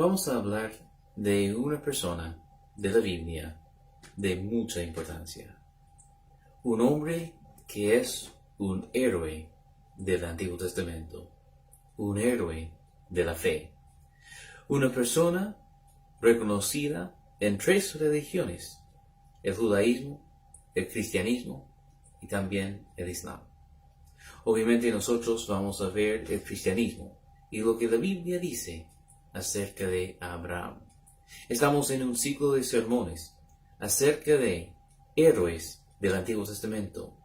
vamos a hablar de una persona de la Biblia de mucha importancia. Un hombre que es un héroe del Antiguo Testamento, un héroe de la fe, una persona reconocida en 3 religiones: el judaísmo, el cristianismo y también el islam. Obviamente nosotros vamos a ver el cristianismo y lo que la Biblia dice acerca de Abraham. Estamos en un ciclo de sermones acerca de héroes del Antiguo Testamento,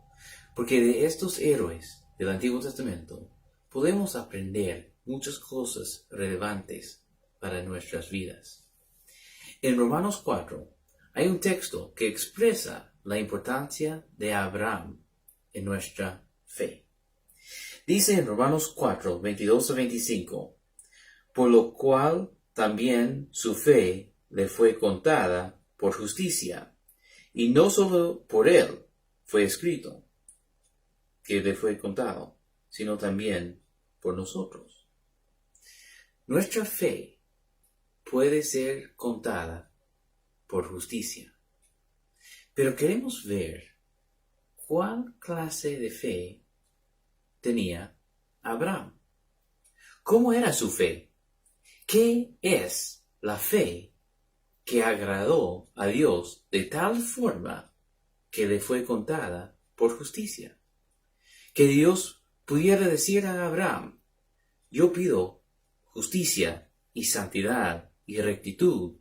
porque de estos héroes del Antiguo Testamento podemos aprender muchas cosas relevantes para nuestras vidas. En Romanos 4 hay un texto que expresa la importancia de Abraham en nuestra fe. Dice en Romanos 4, 22 a 25, por lo cual también su fe le fue contada por justicia, y no solo por él fue escrito que le fue contado, sino también por nosotros. Nuestra fe puede ser contada por justicia, pero queremos ver cuál clase de fe tenía Abraham. ¿Cómo era su fe? ¿Qué es la fe que agradó a Dios de tal forma que le fue contada por justicia? Que Dios pudiera decir a Abraham: yo pido justicia y santidad y rectitud,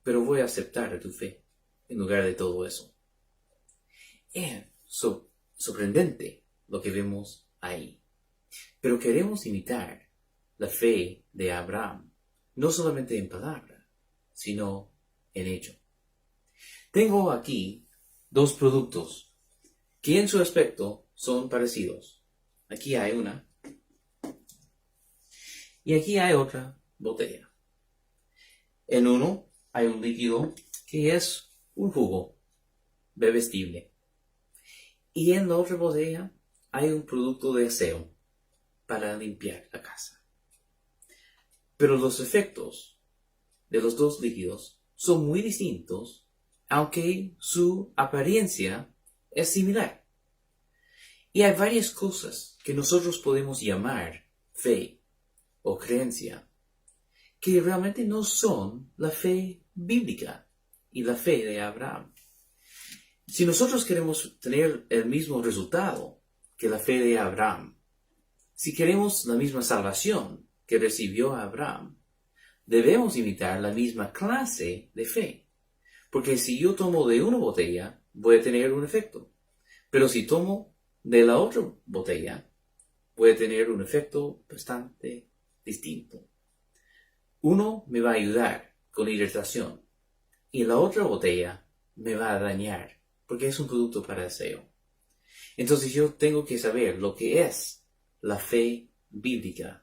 pero voy a aceptar tu fe en lugar de todo eso. Es sorprendente lo que vemos ahí. Pero queremos imitar la fe de Abraham, no solamente en palabra, sino en hecho. Tengo aquí 2 productos que en su aspecto son parecidos. Aquí hay una y aquí hay otra botella. En uno hay un líquido que es un jugo bebestible, y en la otra botella hay un producto de aseo para limpiar la casa. Pero los efectos de los 2 líquidos son muy distintos, aunque su apariencia es similar. Y hay varias cosas que nosotros podemos llamar fe o creencia, que realmente no son la fe bíblica y la fe de Abraham. Si nosotros queremos tener el mismo resultado que la fe de Abraham, si queremos la misma salvación que recibió Abraham, debemos imitar la misma clase de fe. Porque si yo tomo de una botella, voy a tener un efecto. Pero si tomo de la otra botella, voy a tener un efecto bastante distinto. Uno me va a ayudar con hidratación y la otra botella me va a dañar porque es un producto para aseo. Entonces yo tengo que saber lo que es la fe bíblica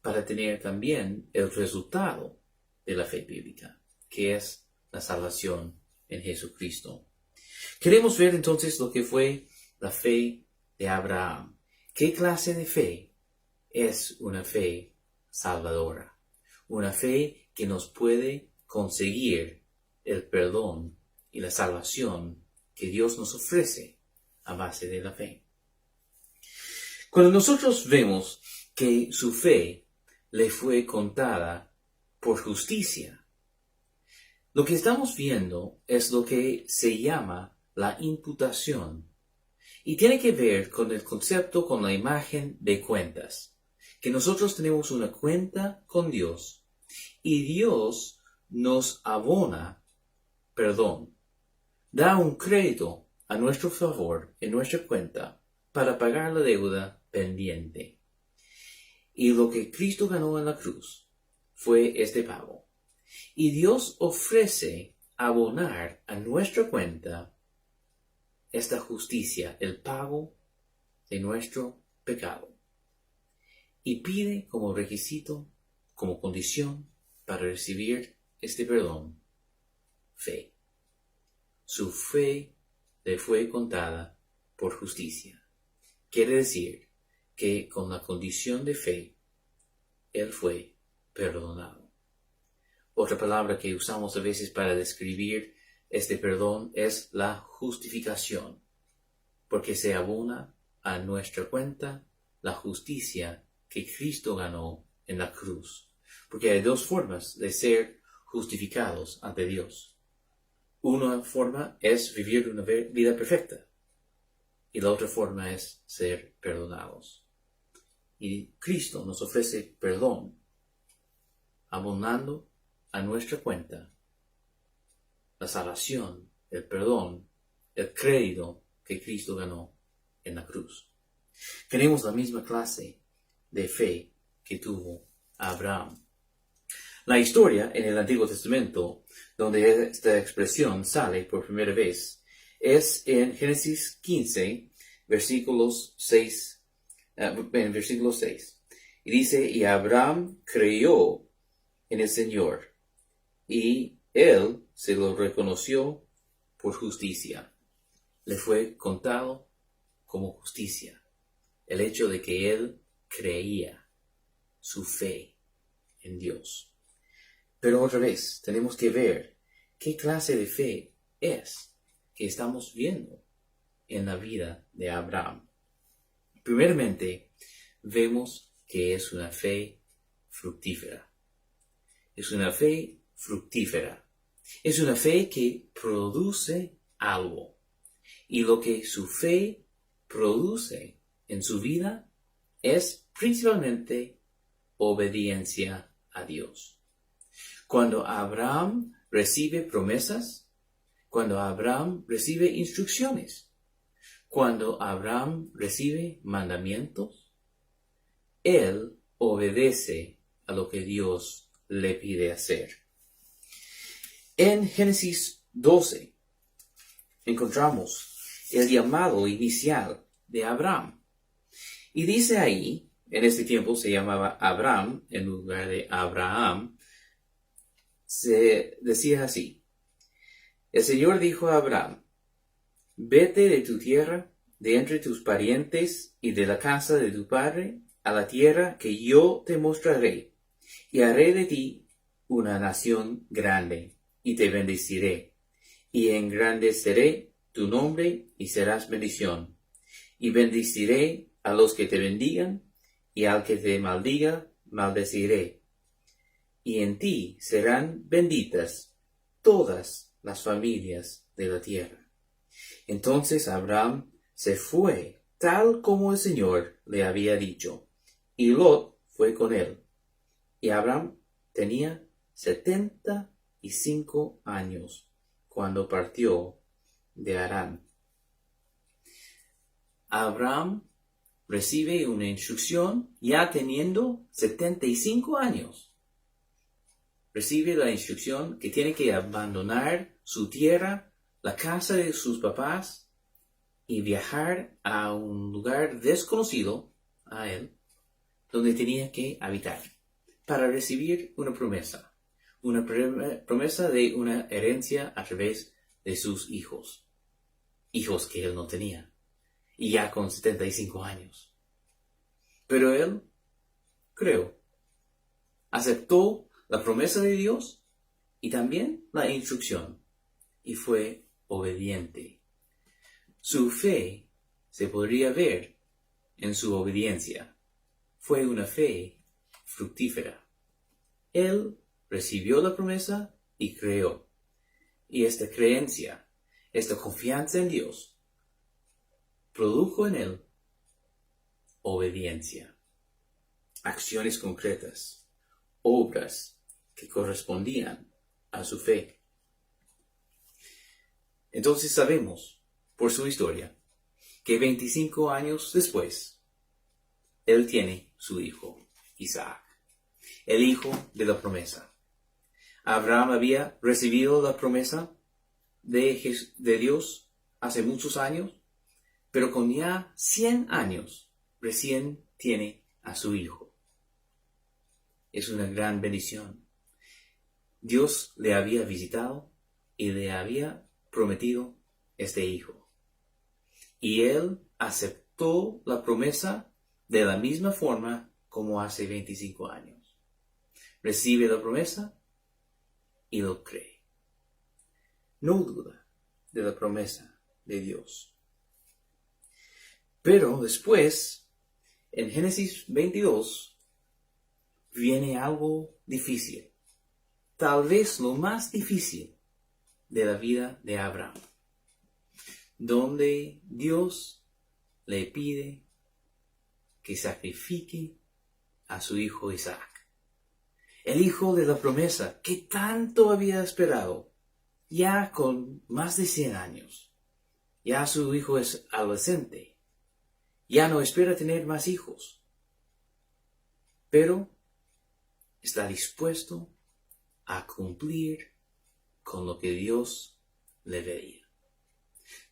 para tener también el resultado de la fe bíblica, que es la salvación en Jesucristo. Queremos ver entonces lo que fue la fe de Abraham. ¿Qué clase de fe es una fe salvadora? Una fe que nos puede conseguir el perdón y la salvación que Dios nos ofrece a base de la fe. Cuando nosotros vemos que su fe le fue contada por justicia, lo que estamos viendo es lo que se llama la imputación, y tiene que ver con el concepto, con la imagen de cuentas, que nosotros tenemos una cuenta con Dios y Dios nos abona perdón, da un crédito a nuestro favor en nuestra cuenta para pagar la deuda pendiente. Y lo que Cristo ganó en la cruz fue este pago. Y Dios ofrece abonar a nuestra cuenta esta justicia, el pago de nuestro pecado. Y pide como requisito, como condición para recibir este perdón, fe. Su fe le fue contada por justicia. Quiere decir que con la condición de fe, él fue perdonado. Otra palabra que usamos a veces para describir este perdón es la justificación, porque se abona a nuestra cuenta la justicia que Cristo ganó en la cruz. Porque hay dos formas de ser justificados ante Dios. Una forma es vivir una vida perfecta y la otra forma es ser perdonados. Y Cristo nos ofrece perdón, abonando a nuestra cuenta la salvación, el perdón, el crédito que Cristo ganó en la cruz. Tenemos la misma clase de fe que tuvo Abraham. La historia en el Antiguo Testamento, donde esta expresión sale por primera vez, es en Génesis 15, versículos 6. En versículo 6. Y dice, y Abraham creyó en el Señor, y él se lo reconoció por justicia. Le fue contado como justicia el hecho de que él creía, su fe en Dios. Pero otra vez tenemos que ver qué clase de fe es que estamos viendo en la vida de Abraham. Primeramente, vemos que es una fe fructífera. Es una fe fructífera. Es una fe que produce algo. Y lo que su fe produce en su vida es principalmente obediencia a Dios. Cuando Abraham recibe promesas, cuando Abraham recibe instrucciones, cuando Abraham recibe mandamientos, él obedece a lo que Dios le pide hacer. En Génesis 12 encontramos el llamado inicial de Abraham. Y dice ahí, en este tiempo se llamaba Abraham en lugar de Abraham, se decía así: el Señor dijo a Abraham, vete de tu tierra, de entre tus parientes y de la casa de tu padre, a la tierra que yo te mostraré, y haré de ti una nación grande, y te bendeciré, y engrandeceré tu nombre, y serás bendición. Y bendeciré a los que te bendigan, y al que te maldiga, maldeciré. Y en ti serán benditas todas las familias de la tierra. Entonces Abraham se fue, tal como el Señor le había dicho, y Lot fue con él. Y Abraham tenía 75 años cuando partió de Harán. Abraham recibe una instrucción ya teniendo 75 años. Recibe la instrucción que tiene que abandonar su tierra, la casa de sus papás, y viajar a un lugar desconocido a él, donde tenía que habitar, para recibir una promesa de una herencia a través de sus hijos que él no tenía, y ya con 75 años. Pero él aceptó la promesa de Dios y también la instrucción, y fue obediente. Su fe se podría ver en su obediencia. Fue una fe fructífera. Él recibió la promesa y creó. Y esta creencia, esta confianza en Dios, produjo en él obediencia, acciones concretas, obras que correspondían a su fe. Entonces sabemos, por su historia, que 25 años después, él tiene su hijo, Isaac, el hijo de la promesa. Abraham había recibido la promesa de Dios hace muchos años, pero con ya 100 años recién tiene a su hijo. Es una gran bendición. Dios le había visitado y le había prometido este hijo. Y él aceptó la promesa de la misma forma como hace 25 años. Recibe la promesa y lo cree. No duda de la promesa de Dios. Pero después, en Génesis 22, viene algo difícil. Tal vez lo más difícil de la vida de Abraham, donde Dios le pide que sacrifique a su hijo Isaac, el hijo de la promesa que tanto había esperado, ya con más de 100 años. Ya su hijo es adolescente, ya no espera tener más hijos, pero está dispuesto a cumplir con lo que Dios le pedía.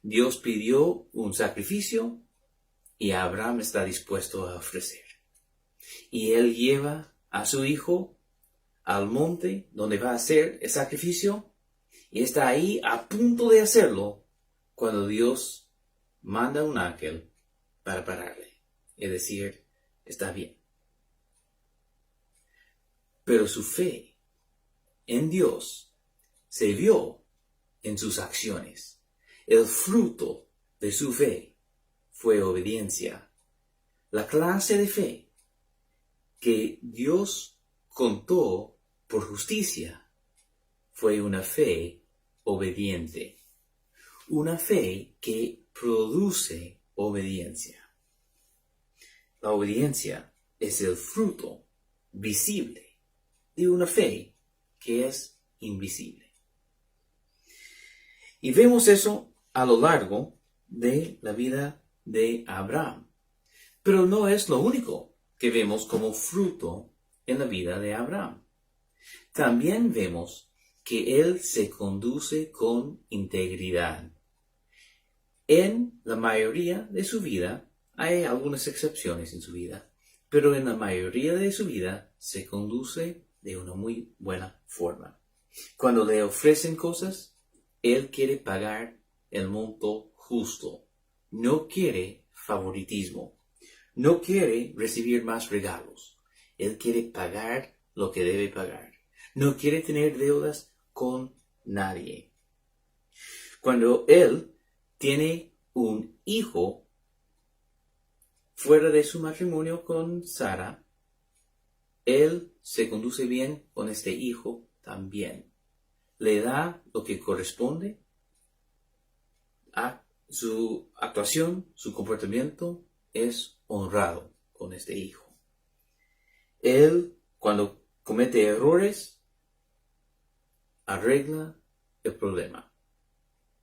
Dios pidió un sacrificio y Abraham está dispuesto a ofrecer. Y él lleva a su hijo al monte donde va a hacer el sacrificio y está ahí a punto de hacerlo cuando Dios manda un ángel para pararle y decir, está bien. Pero su fe en Dios se vio en sus acciones. El fruto de su fe fue obediencia. La clase de fe que Dios contó por justicia fue una fe obediente. Una fe que produce obediencia. La obediencia es el fruto visible de una fe que es invisible. Y vemos eso a lo largo de la vida de Abraham. Pero no es lo único que vemos como fruto en la vida de Abraham. También vemos que él se conduce con integridad. En la mayoría de su vida, hay algunas excepciones en su vida, pero en la mayoría de su vida se conduce de una muy buena forma. Cuando le ofrecen cosas, él quiere pagar el monto justo. No quiere favoritismo. No quiere recibir más regalos. Él quiere pagar lo que debe pagar. No quiere tener deudas con nadie. Cuando él tiene un hijo fuera de su matrimonio con Sara, él se conduce bien con este hijo también. Le da lo que corresponde a su actuación, su comportamiento es honrado con este hijo. Él, cuando comete errores, arregla el problema.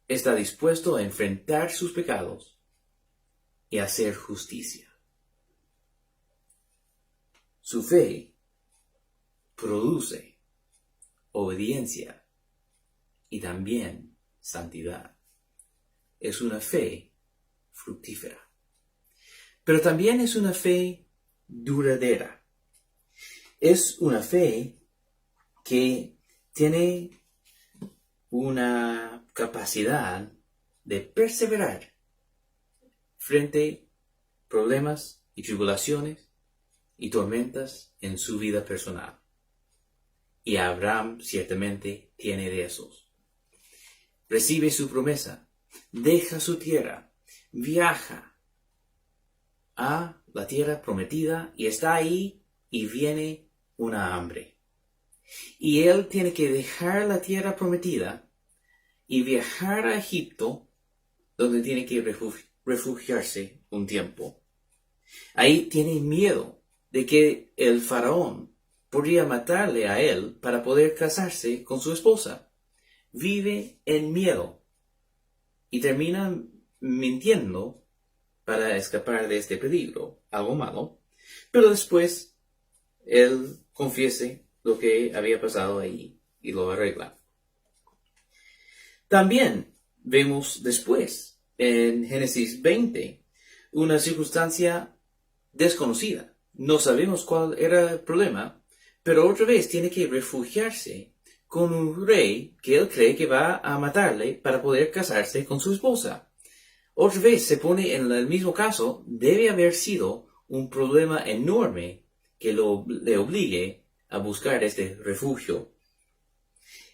Está dispuesto a enfrentar sus pecados y hacer justicia. Su fe produce obediencia y también santidad. Es una fe fructífera. Pero también es una fe duradera. Es una fe que tiene una capacidad de perseverar frente a problemas y tribulaciones y tormentas en su vida personal. Y Abraham ciertamente tiene de esos. Recibe su promesa, deja su tierra, viaja a la tierra prometida y está ahí y viene una hambre. Y él tiene que dejar la tierra prometida y viajar a Egipto, donde tiene que refugiarse un tiempo. Ahí tiene miedo de que el faraón podría matarle a él para poder casarse con su esposa. Vive en miedo y termina mintiendo para escapar de este peligro, algo malo, pero después él confiese lo que había pasado ahí y lo arregla. También vemos después, en Génesis 20, una circunstancia desconocida. No sabemos cuál era el problema, pero otra vez tiene que refugiarse con un rey que él cree que va a matarle para poder casarse con su esposa. Otra vez se pone en el mismo caso, debe haber sido un problema enorme que le obligue a buscar este refugio.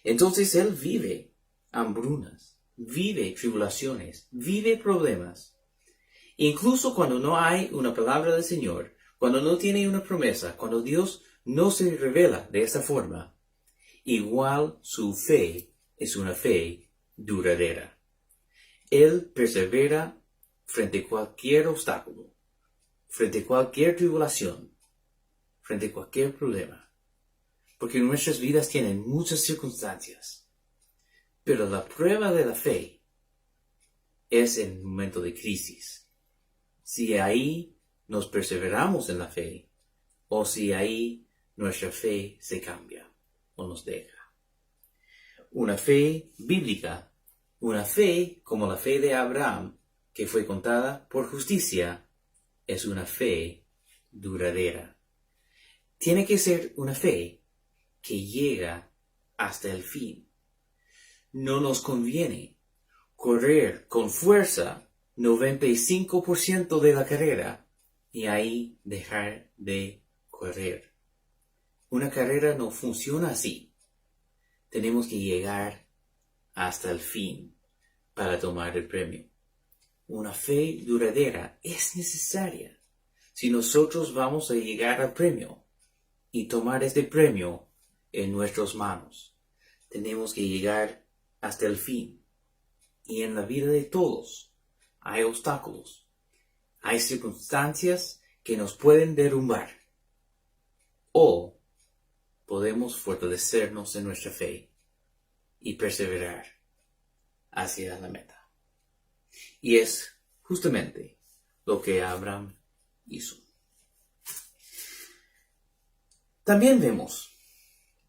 Entonces él vive hambrunas, vive tribulaciones, vive problemas. Incluso cuando no hay una palabra del Señor, cuando no tiene una promesa, cuando Dios no se revela de esa forma, igual su fe es una fe duradera. Él persevera frente a cualquier obstáculo, frente a cualquier tribulación, frente a cualquier problema. Porque nuestras vidas tienen muchas circunstancias. Pero la prueba de la fe es en el momento de crisis. Si ahí nos perseveramos en la fe, o si ahí nuestra fe se cambia o nos deja. Una fe bíblica, una fe como la fe de Abraham, que fue contada por justicia, es una fe duradera. Tiene que ser una fe que llega hasta el fin. No nos conviene correr con fuerza 95% de la carrera y ahí dejar de correr. Una carrera no funciona así. Tenemos que llegar hasta el fin para tomar el premio. Una fe duradera es necesaria si nosotros vamos a llegar al premio y tomar este premio en nuestras manos. Tenemos que llegar hasta el fin. Y en la vida de todos hay obstáculos, hay circunstancias que nos pueden derrumbar. O podemos fortalecernos en nuestra fe y perseverar hacia la meta. Y es justamente lo que Abraham hizo. También vemos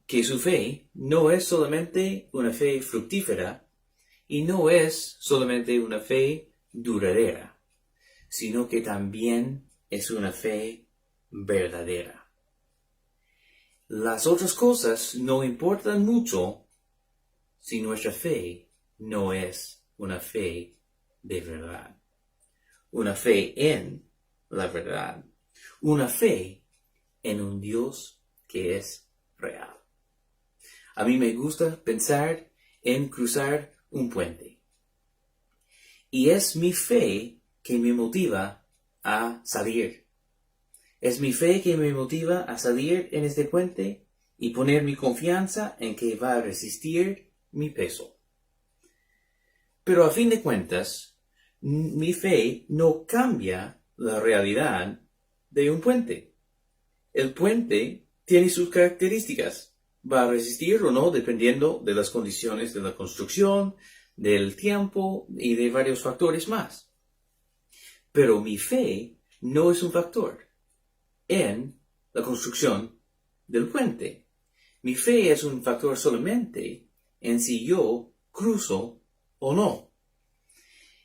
que su fe no es solamente una fe fructífera y no es solamente una fe duradera, sino que también es una fe verdadera. Las otras cosas no importan mucho si nuestra fe no es una fe de verdad. Una fe en la verdad. Una fe en un Dios que es real. A mí me gusta pensar en cruzar un puente. Y es mi fe que me motiva a salir. Es mi fe que me motiva a salir en este puente y poner mi confianza en que va a resistir mi peso. Pero a fin de cuentas, mi fe no cambia la realidad de un puente. El puente tiene sus características. Va a resistir o no dependiendo de las condiciones de la construcción, del tiempo y de varios factores más. Pero mi fe no es un factor en la construcción del puente. Mi fe es un factor solamente en si yo cruzo o no.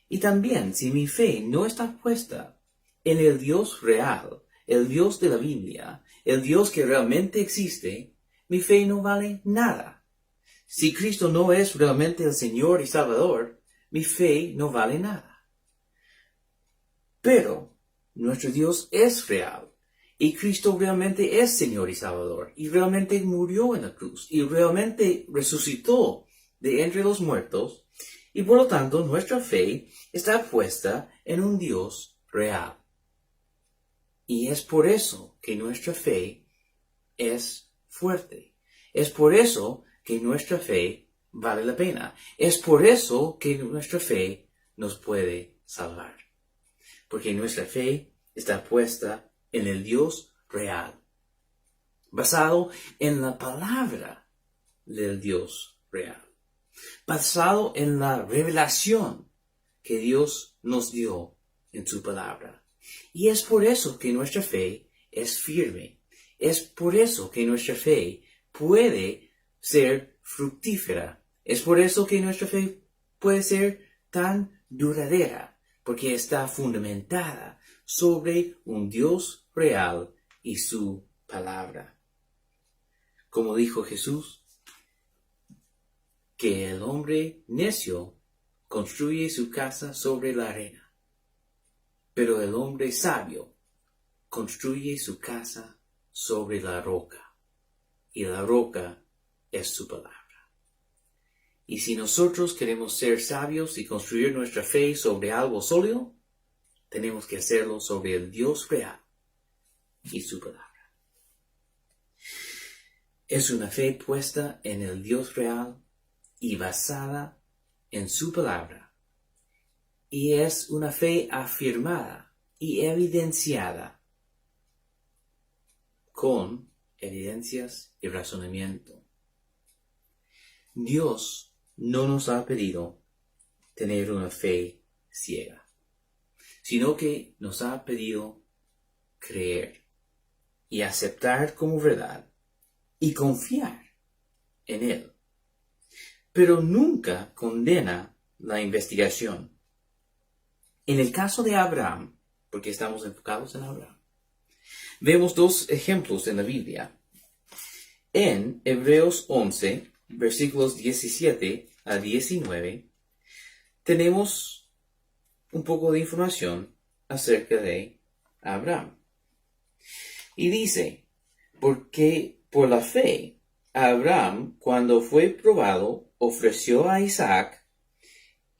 Y también si mi fe no está puesta en el Dios real, el Dios de la Biblia, el Dios que realmente existe, mi fe no vale nada. Si Cristo no es realmente el Señor y Salvador, mi fe no vale nada. Pero nuestro Dios es real. Y Cristo realmente es Señor y Salvador. Y realmente murió en la cruz. Y realmente resucitó de entre los muertos. Y por lo tanto nuestra fe está puesta en un Dios real. Y es por eso que nuestra fe es fuerte. Es por eso que nuestra fe vale la pena. Es por eso que nuestra fe nos puede salvar. Porque nuestra fe está puesta en el Dios real, basado en la palabra del Dios real, basado en la revelación que Dios nos dio en su palabra. Y es por eso que nuestra fe es firme. Es por eso que nuestra fe puede ser fructífera. Es por eso que nuestra fe puede ser tan duradera, porque está fundamentada sobre un Dios real y su palabra. Como dijo Jesús, que el hombre necio construye su casa sobre la arena, pero el hombre sabio construye su casa sobre la roca, y la roca es su palabra. Y si nosotros queremos ser sabios y construir nuestra fe sobre algo sólido, tenemos que hacerlo sobre el Dios real y su palabra. Es una fe puesta en el Dios real y basada en su palabra. Y es una fe afirmada y evidenciada con evidencias y razonamiento. Dios no nos ha pedido tener una fe ciega, sino que nos ha pedido creer y aceptar como verdad y confiar en Él. Pero nunca condena la investigación. En el caso de Abraham, porque estamos enfocados en Abraham, vemos dos ejemplos en la Biblia. En Hebreos 11, versículos 17 a 19, tenemos un poco de información acerca de Abraham. Y dice, porque por la fe, Abraham, cuando fue probado, ofreció a Isaac,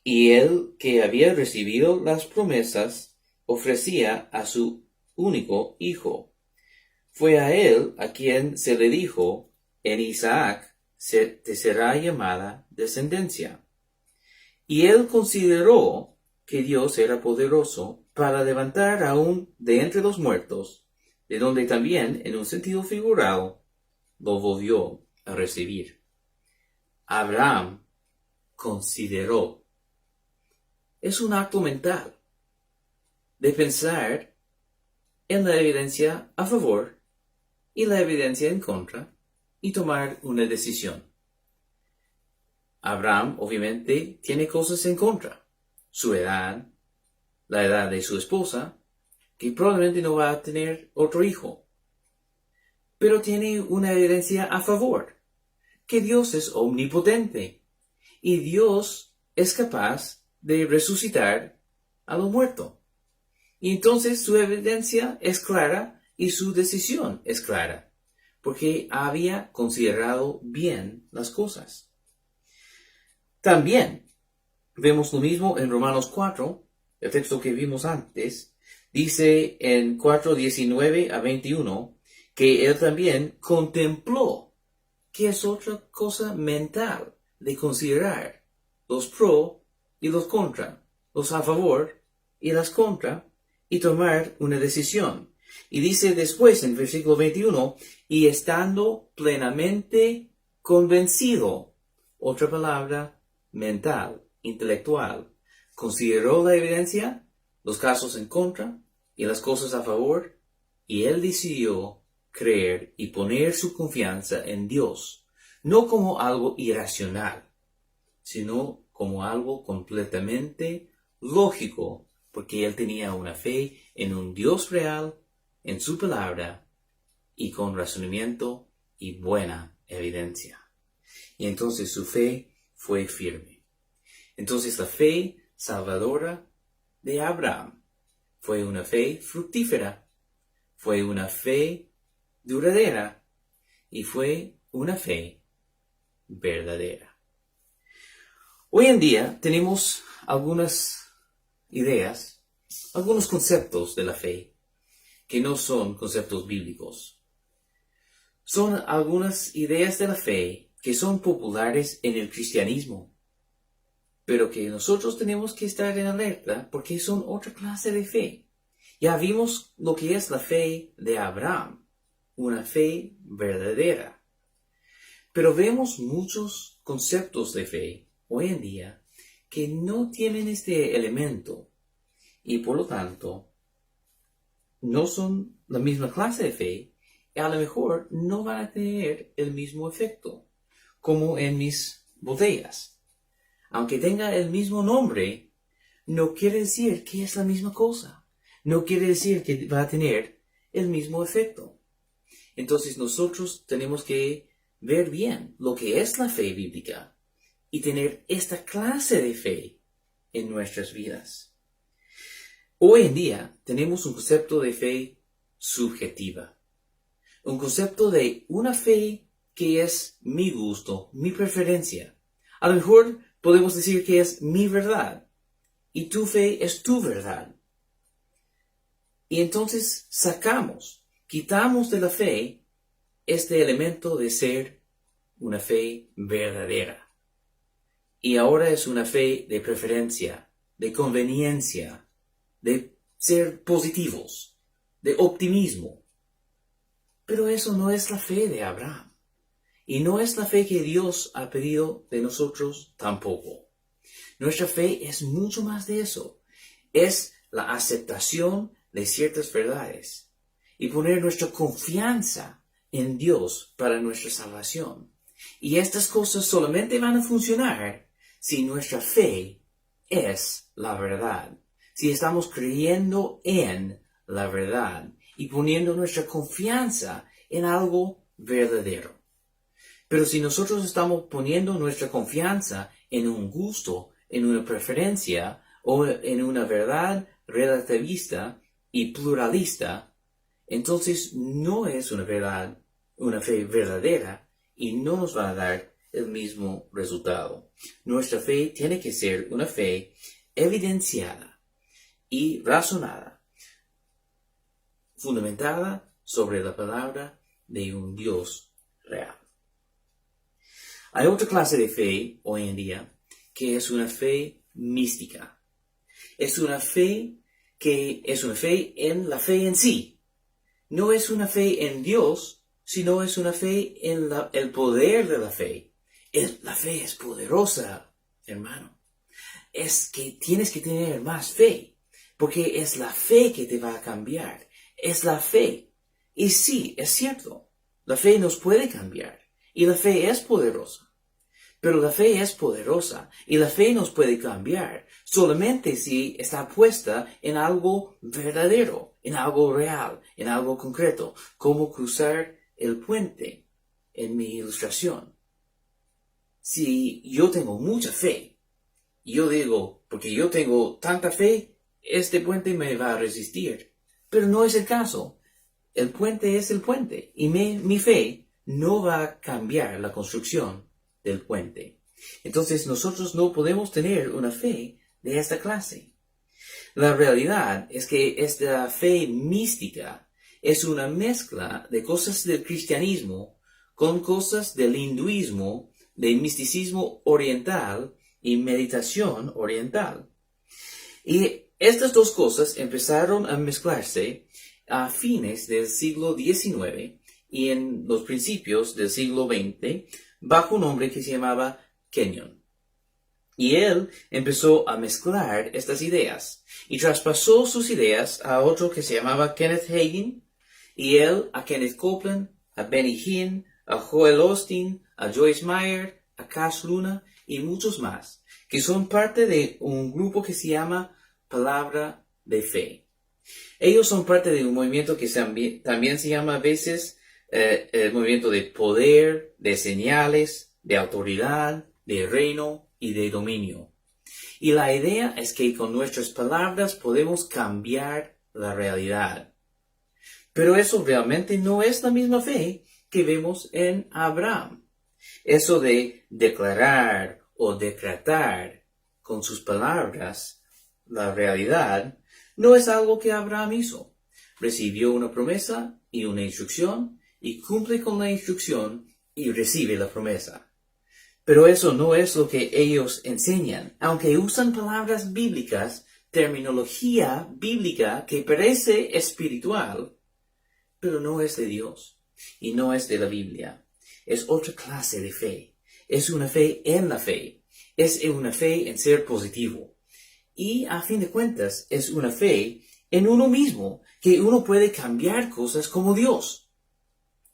y él que había recibido las promesas, ofrecía a su único hijo. Fue a él a quien se le dijo, en Isaac te será llamada descendencia. Y él consideró que Dios era poderoso para levantar aún de entre los muertos, de donde también, en un sentido figurado, lo volvió a recibir. Abraham consideró. Es un acto mental de pensar en la evidencia a favor y la evidencia en contra y tomar una decisión. Abraham obviamente tiene cosas en contra. Su edad, la edad de su esposa, que probablemente no va a tener otro hijo. Pero tiene una evidencia a favor, que Dios es omnipotente y Dios es capaz de resucitar a lo muerto. Y entonces su evidencia es clara y su decisión es clara, porque había considerado bien las cosas. También vemos lo mismo en Romanos 4, el texto que vimos antes, dice en 4:19 a 21, que él también contempló, que es otra cosa mental de considerar los pro y los contra, los a favor y las contra, y tomar una decisión. Y dice después en versículo 21, y estando plenamente convencido, otra palabra mental, intelectual, consideró la evidencia, los casos en contra y las cosas a favor, y él decidió creer y poner su confianza en Dios, no como algo irracional, sino como algo completamente lógico, porque él tenía una fe en un Dios real, en su palabra, y con razonamiento y buena evidencia. Y entonces su fe fue firme. Entonces la fe salvadora de Abraham fue una fe fructífera, fue una fe duradera y fue una fe verdadera. Hoy en día tenemos algunas ideas, algunos conceptos de la fe que no son conceptos bíblicos. Son algunas ideas de la fe que son populares en el cristianismo, pero que nosotros tenemos que estar en alerta porque son otra clase de fe. Ya vimos lo que es la fe de Abraham, una fe verdadera. Pero vemos muchos conceptos de fe hoy en día que no tienen este elemento y por lo tanto no son la misma clase de fe y a lo mejor no van a tener el mismo efecto, como en mis botellas. Aunque tenga el mismo nombre, no quiere decir que es la misma cosa. No quiere decir que va a tener el mismo efecto. Entonces nosotros tenemos que ver bien lo que es la fe bíblica y tener esta clase de fe en nuestras vidas. Hoy en día tenemos un concepto de fe subjetiva, un concepto de una fe que es mi gusto, mi preferencia. A lo mejor podemos decir que es mi verdad y tu fe es tu verdad. Y entonces quitamos de la fe este elemento de ser una fe verdadera. Y ahora es una fe de preferencia, de conveniencia, de ser positivos, de optimismo. Pero eso no es la fe de Abraham. Y no es la fe que Dios ha pedido de nosotros tampoco. Nuestra fe es mucho más de eso. Es la aceptación de ciertas verdades y poner nuestra confianza en Dios para nuestra salvación. Y estas cosas solamente van a funcionar si nuestra fe es la verdad. Si estamos creyendo en la verdad y poniendo nuestra confianza en algo verdadero. Pero si nosotros estamos poniendo nuestra confianza en un gusto, en una preferencia o en una verdad relativista y pluralista, entonces no es una fe verdadera y no nos va a dar el mismo resultado. Nuestra fe tiene que ser una fe evidenciada y razonada, fundamentada sobre la palabra de un Dios real. Hay otra clase de fe hoy en día que es una fe mística. Es una fe que es una fe en la fe en sí. No es una fe en Dios, sino es una fe en el poder de la fe. La fe es poderosa, hermano. Es que tienes que tener más fe, porque es la fe que te va a cambiar. Es la fe. Y sí, es cierto, la fe nos puede cambiar, y la fe es poderosa. Pero la fe es poderosa y la fe nos puede cambiar solamente si está puesta en algo verdadero, en algo real, en algo concreto, como cruzar el puente en mi ilustración. Si yo tengo mucha fe, y yo digo, porque yo tengo tanta fe, este puente me va a resistir. Pero no es el caso. El puente es el puente y mi fe no va a cambiar la construcción del puente. Entonces nosotros no podemos tener una fe de esta clase. La realidad es que esta fe mística es una mezcla de cosas del cristianismo con cosas del hinduismo, del misticismo oriental y meditación oriental. Y estas dos cosas empezaron a mezclarse a fines del siglo XIX y en los principios del siglo XX bajo un hombre que se llamaba Kenyon. Y él empezó a mezclar estas ideas y traspasó sus ideas a otro que se llamaba Kenneth Hagin, y él a Kenneth Copeland, a Benny Hinn, a Joel Osteen, a Joyce Meyer, a Cash Luna y muchos más, que son parte de un grupo que se llama Palabra de Fe. Ellos son parte de un movimiento que también se llama a veces el movimiento de poder, de señales, de autoridad, de reino y de dominio. Y la idea es que con nuestras palabras podemos cambiar la realidad. Pero eso realmente no es la misma fe que vemos en Abraham. Eso de declarar o decretar con sus palabras la realidad no es algo que Abraham hizo. Recibió una promesa y una instrucción y cumple con la instrucción y recibe la promesa. Pero eso no es lo que ellos enseñan, aunque usan palabras bíblicas, terminología bíblica que parece espiritual, pero no es de Dios y no es de la Biblia. Es otra clase de fe. Es una fe en la fe. Es una fe en ser positivo. Y a fin de cuentas es una fe en uno mismo, que uno puede cambiar cosas como Dios.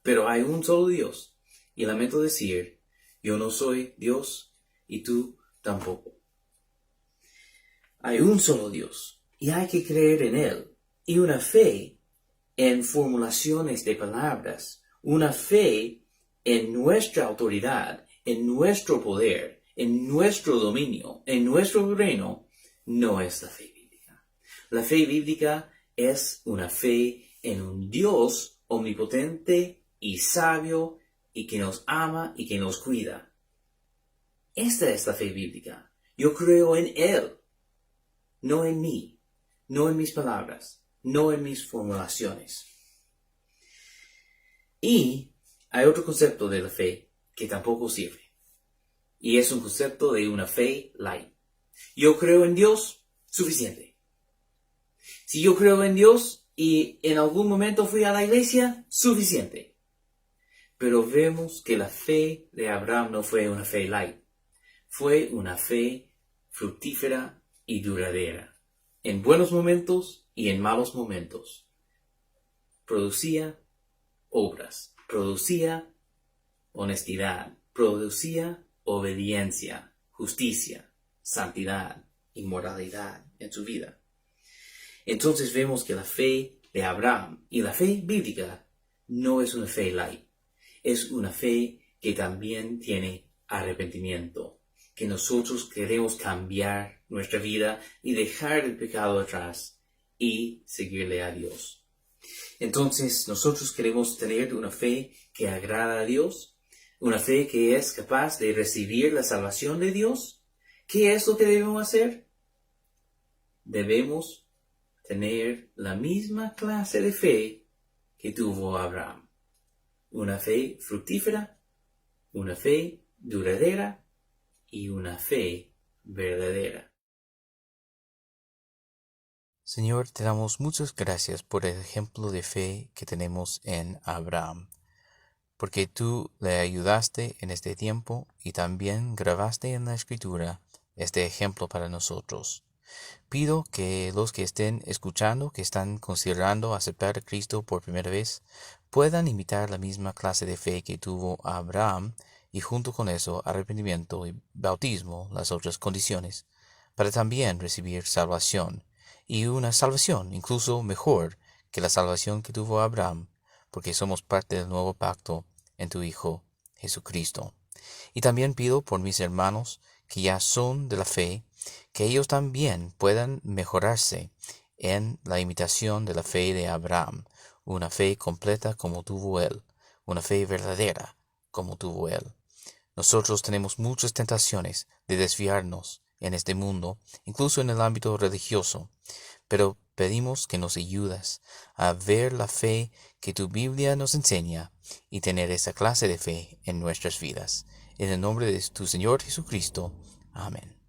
Pero hay un solo Dios. Y lamento decir, yo no soy Dios y tú tampoco. Hay un solo Dios y hay que creer en Él. Y una fe en formulaciones de palabras, una fe en nuestra autoridad, en nuestro poder, en nuestro dominio, en nuestro reino, no es la fe bíblica. La fe bíblica es una fe en un Dios omnipotente y sabio y que nos ama y que nos cuida. Esta es la fe bíblica. Yo creo en Él, no en mí, no en mis palabras, no en mis formulaciones. Y hay otro concepto de la fe que tampoco sirve. Y es un concepto de una fe light. Yo creo en Dios, suficiente. Si yo creo en Dios y en algún momento fui a la iglesia, suficiente. Pero vemos que la fe de Abraham no fue una fe light. Fue una fe fructífera y duradera. En buenos momentos y en malos momentos. Producía obras. Producía honestidad. Producía obediencia, justicia, santidad y moralidad en su vida. Entonces vemos que la fe de Abraham y la fe bíblica no es una fe light. Es una fe que también tiene arrepentimiento, que nosotros queremos cambiar nuestra vida y dejar el pecado atrás y seguirle a Dios. Entonces nosotros queremos tener una fe que agrada a Dios, una fe que es capaz de recibir la salvación de Dios. ¿Qué es lo que debemos hacer? Debemos tener la misma clase de fe que tuvo Abraham. Una fe fructífera, una fe duradera y una fe verdadera. Señor, te damos muchas gracias por el ejemplo de fe que tenemos en Abraham, porque tú le ayudaste en este tiempo y también grabaste en la Escritura este ejemplo para nosotros. Pido que los que estén escuchando, que están considerando aceptar a Cristo por primera vez, puedan imitar la misma clase de fe que tuvo Abraham y junto con eso arrepentimiento y bautismo, las otras condiciones, para también recibir salvación, y una salvación incluso mejor que la salvación que tuvo Abraham, porque somos parte del nuevo pacto en tu Hijo Jesucristo. Y también pido por mis hermanos que ya son de la fe, que ellos también puedan mejorarse en la imitación de la fe de Abraham, una fe completa como tuvo él, una fe verdadera como tuvo él. Nosotros tenemos muchas tentaciones de desviarnos en este mundo, incluso en el ámbito religioso, pero pedimos que nos ayudes a ver la fe que tu Biblia nos enseña y tener esa clase de fe en nuestras vidas. En el nombre de tu Señor Jesucristo. Amén.